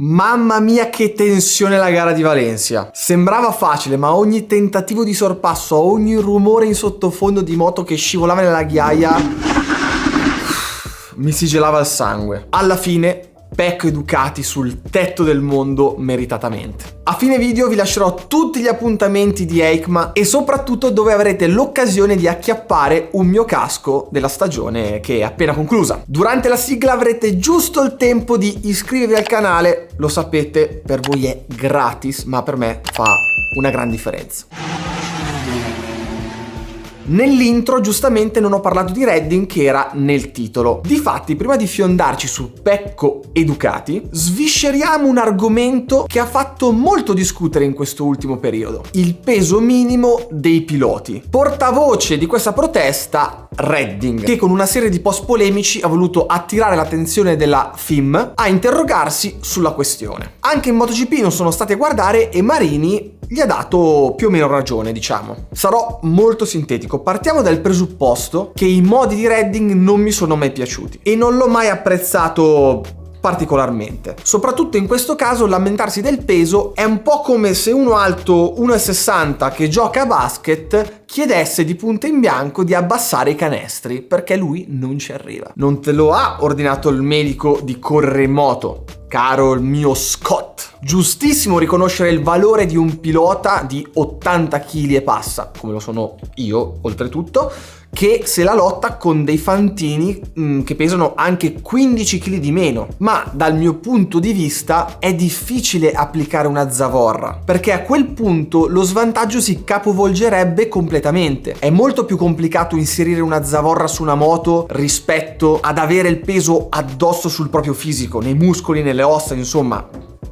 Mamma mia che tensione la gara di Valencia. Sembrava facile, ma ogni tentativo di sorpasso, ogni rumore in sottofondo di moto che scivolava nella ghiaia mi si gelava il sangue. Alla fine Pecco e Ducati sul tetto del mondo meritatamente. A fine video vi lascerò tutti gli appuntamenti di EICMA e soprattutto dove avrete l'occasione di acchiappare un mio casco della stagione che è appena conclusa. Durante la sigla avrete giusto il tempo di iscrivervi al canale, lo sapete, per voi è gratis, ma per me fa una gran differenza. Nell'intro giustamente non ho parlato di Redding che era nel titolo. Difatti, prima di fiondarci su Pecco e Ducati, svisceriamo un argomento che ha fatto molto discutere in questo ultimo periodo: il peso minimo dei piloti. Portavoce di questa protesta Redding, che con una serie di post polemici ha voluto attirare l'attenzione della FIM a interrogarsi sulla questione. Anche in MotoGP non sono stati a guardare e Marini gli ha dato più o meno ragione, diciamo. Sarò molto sintetico. Partiamo dal presupposto che i modi di Redding non mi sono mai piaciuti e non l'ho mai apprezzato particolarmente. Soprattutto in questo caso lamentarsi del peso è un po' come se uno alto 1,60 che gioca a basket chiedesse di punto in bianco di abbassare i canestri perché lui non ci arriva. Non te lo ha ordinato il medico di correre in moto, caro il mio Scott. Giustissimo riconoscere il valore di un pilota di 80 kg e passa, come lo sono io oltretutto, che se la lotta con dei fantini che pesano anche 15 kg di meno. Ma dal mio punto di vista è difficile applicare una zavorra, perché a quel punto lo svantaggio si capovolgerebbe completamente. È molto più complicato inserire una zavorra su una moto rispetto ad avere il peso addosso sul proprio fisico, nei muscoli, nelle ossa, insomma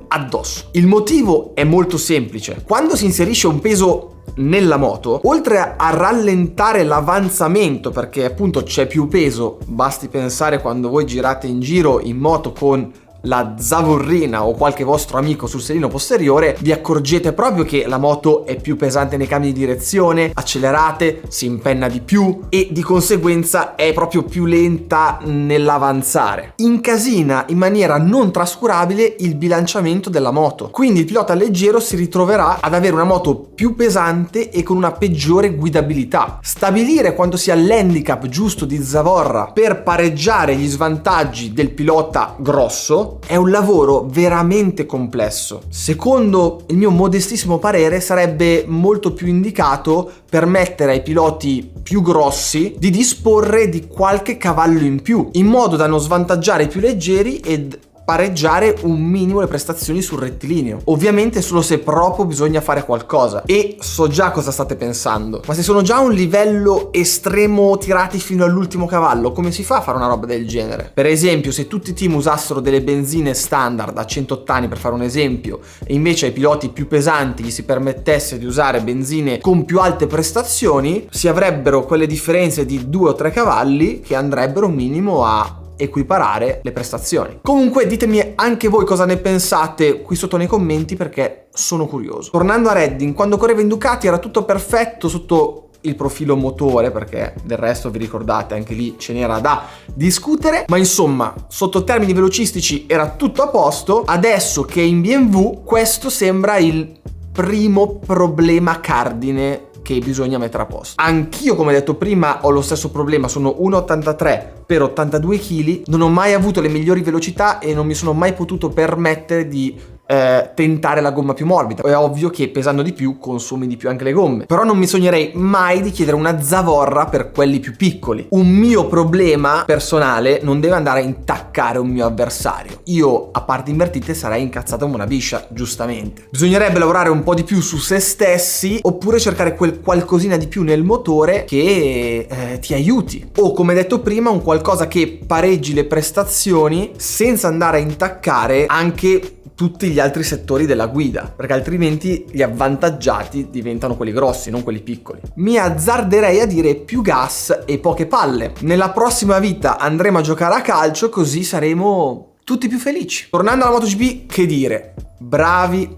addosso. Il motivo è molto semplice: quando si inserisce un peso nella moto, oltre a rallentare l'avanzamento perché appunto c'è più peso, basti pensare quando voi girate in giro in moto con la zavorrina o qualche vostro amico sul sedile posteriore, vi accorgete proprio che la moto è più pesante nei cambi di direzione, accelerate, si impenna di più e di conseguenza è proprio più lenta nell'avanzare. Incasina in maniera non trascurabile il bilanciamento della moto, quindi il pilota leggero si ritroverà ad avere una moto più pesante e con una peggiore guidabilità. Stabilire quanto sia l'handicap giusto di zavorra per pareggiare gli svantaggi del pilota grosso è un lavoro veramente complesso. Secondo il mio modestissimo parere sarebbe molto più indicato permettere ai piloti più grossi di disporre di qualche cavallo in più, in modo da non svantaggiare i più leggeri ed pareggiare un minimo le prestazioni sul rettilineo. Ovviamente solo se proprio bisogna fare qualcosa. E so già cosa state pensando: ma se sono già a un livello estremo tirati fino all'ultimo cavallo, come si fa a fare una roba del genere? Per esempio, se tutti i team usassero delle benzine standard a 100 ottani, per fare un esempio, e invece ai piloti più pesanti gli si permettesse di usare benzine con più alte prestazioni, si avrebbero quelle differenze di 2 o 3 cavalli che andrebbero un minimo a equiparare le prestazioni. Comunque ditemi anche voi cosa ne pensate qui sotto nei commenti, perché sono curioso. Tornando a Redding, quando correva in Ducati era tutto perfetto sotto il profilo motore, perché del resto vi ricordate anche lì ce n'era da discutere, ma insomma sotto termini velocistici era tutto a posto. Adesso che è in BMW questo sembra il primo problema cardine che bisogna mettere a posto. Anch'io, come detto prima, ho lo stesso problema, sono 1,83 per 82 kg, non ho mai avuto le migliori velocità e non mi sono mai potuto permettere di tentare la gomma più morbida. È ovvio che pesando di più consumi di più anche le gomme, però non mi sognerei mai di chiedere una zavorra per quelli più piccoli. Un mio problema personale non deve andare a intaccare un mio avversario. Io a parti invertite sarei incazzato come una biscia, giustamente. Bisognerebbe lavorare un po' di più su se stessi, oppure cercare quel qualcosina di più nel motore che ti aiuti, o come detto prima un qualcosa che pareggi le prestazioni senza andare a intaccare anche tutti gli altri settori della guida, perché altrimenti gli avvantaggiati diventano quelli grossi, non quelli piccoli. Mi azzarderei a dire più gas e poche palle. Nella prossima vita andremo a giocare a calcio, così saremo tutti più felici. Tornando alla MotoGP, che dire? Bravi.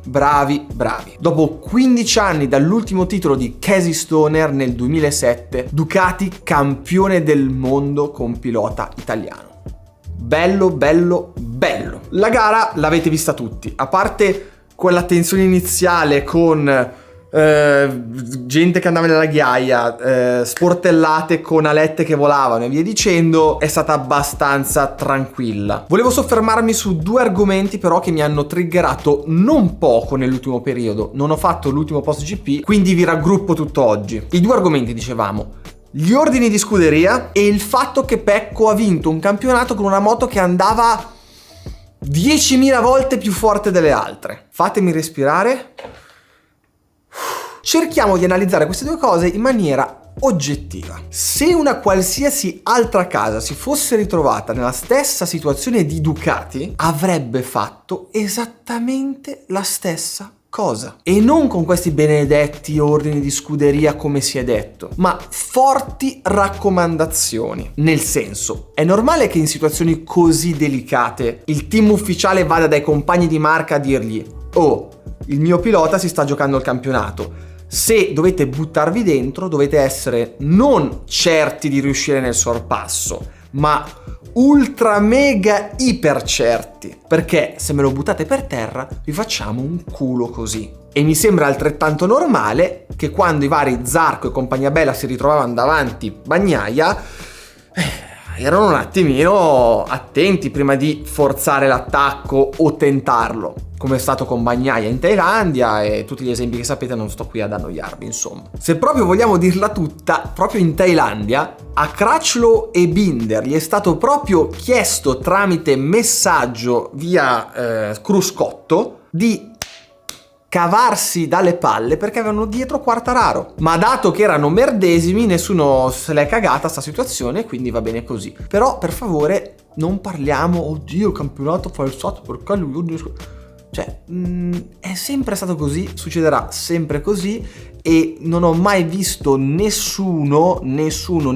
Dopo 15 anni dall'ultimo titolo di Casey Stoner nel 2007, Ducati campione del mondo con pilota italiano. Bello bello. La gara l'avete vista tutti, a parte quella tensione iniziale con gente che andava nella ghiaia, sportellate con alette che volavano e via dicendo, è stata abbastanza tranquilla. Volevo soffermarmi su due argomenti però che mi hanno triggerato non poco nell'ultimo periodo. Non ho fatto l'ultimo post GP, quindi vi raggruppo tutto oggi. I due argomenti, dicevamo, gli ordini di scuderia e il fatto che Pecco ha vinto un campionato con una moto che andava 10.000 volte più forte delle altre. Fatemi respirare. Cerchiamo di analizzare queste due cose in maniera oggettiva. Se una qualsiasi altra casa si fosse ritrovata nella stessa situazione di Ducati, avrebbe fatto esattamente la stessa cosa. E non con questi benedetti ordini di scuderia come si è detto, ma forti raccomandazioni. Nel senso, è normale che in situazioni così delicate il team ufficiale vada dai compagni di marca a dirgli: oh, il mio pilota si sta giocando il campionato. Se dovete buttarvi dentro, dovete essere non certi di riuscire nel sorpasso, ma ultra mega iper certi, perché se me lo buttate per terra vi facciamo un culo così. E mi sembra altrettanto normale che quando i vari Zarco e compagnia bella si ritrovavano davanti Bagnaia, erano un attimino attenti prima di forzare l'attacco o tentarlo, come è stato con Bagnaia in Thailandia e tutti gli esempi che sapete, non sto qui ad annoiarvi, insomma. Se proprio vogliamo dirla tutta, proprio in Thailandia a Crutchlow e Binder gli è stato proprio chiesto tramite messaggio via cruscotto di cavarsi dalle palle perché avevano dietro Quartararo, ma dato che erano merdesimi nessuno se l'è cagata sta situazione, quindi va bene così. Però per favore non parliamo oddio campionato falsato perché lui, cioè è sempre stato così, succederà sempre così e non ho mai visto nessuno né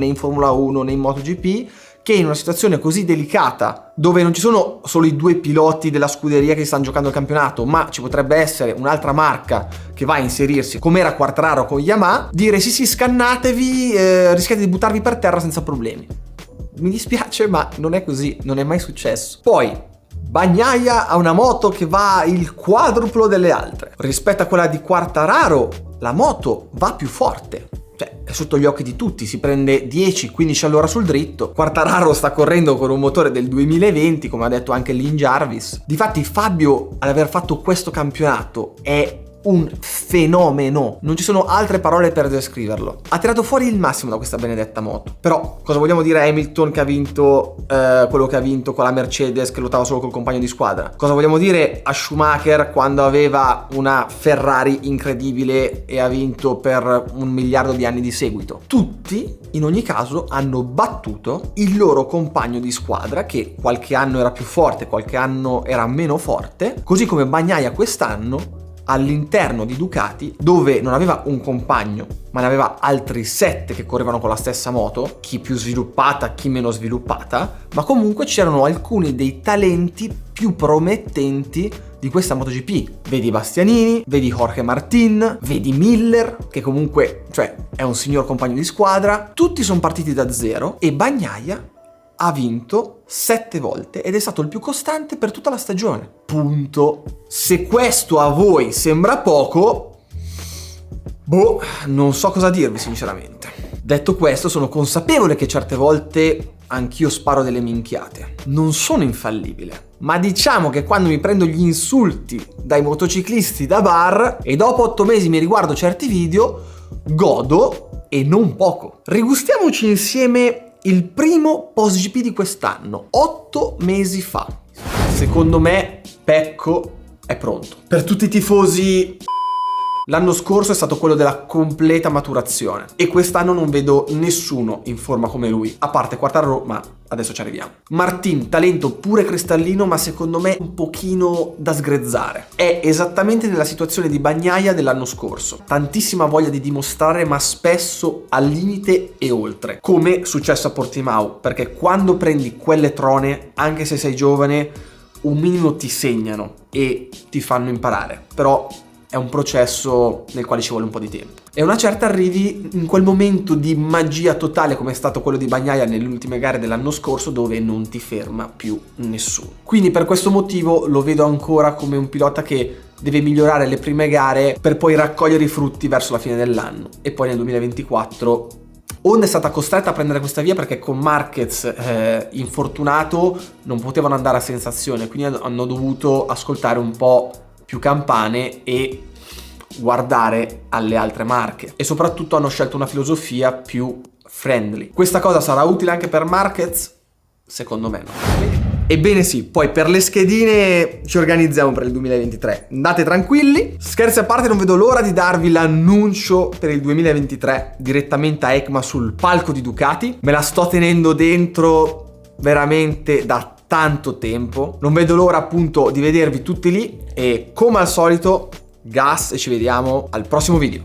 in Formula 1 né in MotoGP che in una situazione così delicata, dove non ci sono solo i due piloti della scuderia che stanno giocando il campionato, ma ci potrebbe essere un'altra marca che va a inserirsi, come era Quartararo con Yamaha, dire sì scannatevi, rischiate di buttarvi per terra senza problemi. Mi dispiace, ma non è così, non è mai successo. Poi Bagnaia ha una moto che va il quadruplo delle altre. Rispetto a quella di Quartararo, la moto va più forte. È sotto gli occhi di tutti, si prende 10-15 all'ora sul dritto. Quartararo sta correndo con un motore del 2020, come ha detto anche Lynn Jarvis. Difatti Fabio, ad aver fatto questo campionato, è un fenomeno, non ci sono altre parole per descriverlo. Ha tirato fuori il massimo da questa benedetta moto. Però cosa vogliamo dire a Hamilton che ha vinto quello che ha vinto con la Mercedes, che lottava solo col compagno di squadra? Cosa vogliamo dire a Schumacher quando aveva una Ferrari incredibile e ha vinto per 1 miliardo di anni di seguito? Tutti in ogni caso hanno battuto il loro compagno di squadra, che qualche anno era più forte, qualche anno era meno forte, così come Bagnaia quest'anno all'interno di Ducati, dove non aveva un compagno ma ne aveva altri 7 che correvano con la stessa moto, chi più sviluppata, chi meno sviluppata, ma comunque c'erano alcuni dei talenti più promettenti di questa MotoGP. Vedi Bastianini, vedi Jorge Martin, vedi Miller, che comunque, cioè, è un signor compagno di squadra. Tutti sono partiti da zero e Bagnaia ha vinto 7 volte ed è stato il più costante per tutta la stagione. Punto. Se questo a voi sembra poco, non so cosa dirvi sinceramente. Detto questo, sono consapevole che certe volte anch'io sparo delle minchiate. Non sono infallibile. Ma diciamo che quando mi prendo gli insulti dai motociclisti da bar e dopo 8 mesi mi riguardo certi video, godo e non poco. Rigustiamoci insieme il primo post GP di quest'anno, 8 mesi fa. Secondo me Pecco è pronto. Per tutti i tifosi, l'anno scorso è stato quello della completa maturazione e quest'anno non vedo nessuno in forma come lui, a parte Quartararo, ma adesso ci arriviamo. Martin, talento pure cristallino, ma secondo me un pochino da sgrezzare. È esattamente nella situazione di Bagnaia dell'anno scorso. Tantissima voglia di dimostrare, ma spesso al limite e oltre. Come successo a Portimao, perché quando prendi quelle trone, anche se sei giovane, un minimo ti segnano e ti fanno imparare. Però è un processo nel quale ci vuole un po' di tempo. e una certa arrivi in quel momento di magia totale come è stato quello di Bagnaia nelle ultime gare dell'anno scorso, dove non ti ferma più nessuno. Quindi per questo motivo lo vedo ancora come un pilota che deve migliorare le prime gare per poi raccogliere i frutti verso la fine dell'anno, e poi nel 2024 Honda è stata costretta a prendere questa via perché con Marquez infortunato non potevano andare a sensazione, quindi hanno dovuto ascoltare un po' più campane e guardare alle altre marche, e soprattutto hanno scelto una filosofia più friendly. Questa cosa sarà utile anche per Marquez? Secondo me no. Ebbene sì, poi per le schedine ci organizziamo per il 2023. Andate tranquilli. Scherzi a parte, non vedo l'ora di darvi l'annuncio per il 2023 direttamente a EICMA sul palco di Ducati. Me la sto tenendo dentro veramente da tanto tempo. Non vedo l'ora appunto di vedervi tutti lì, e come al solito gas, e ci vediamo al prossimo video.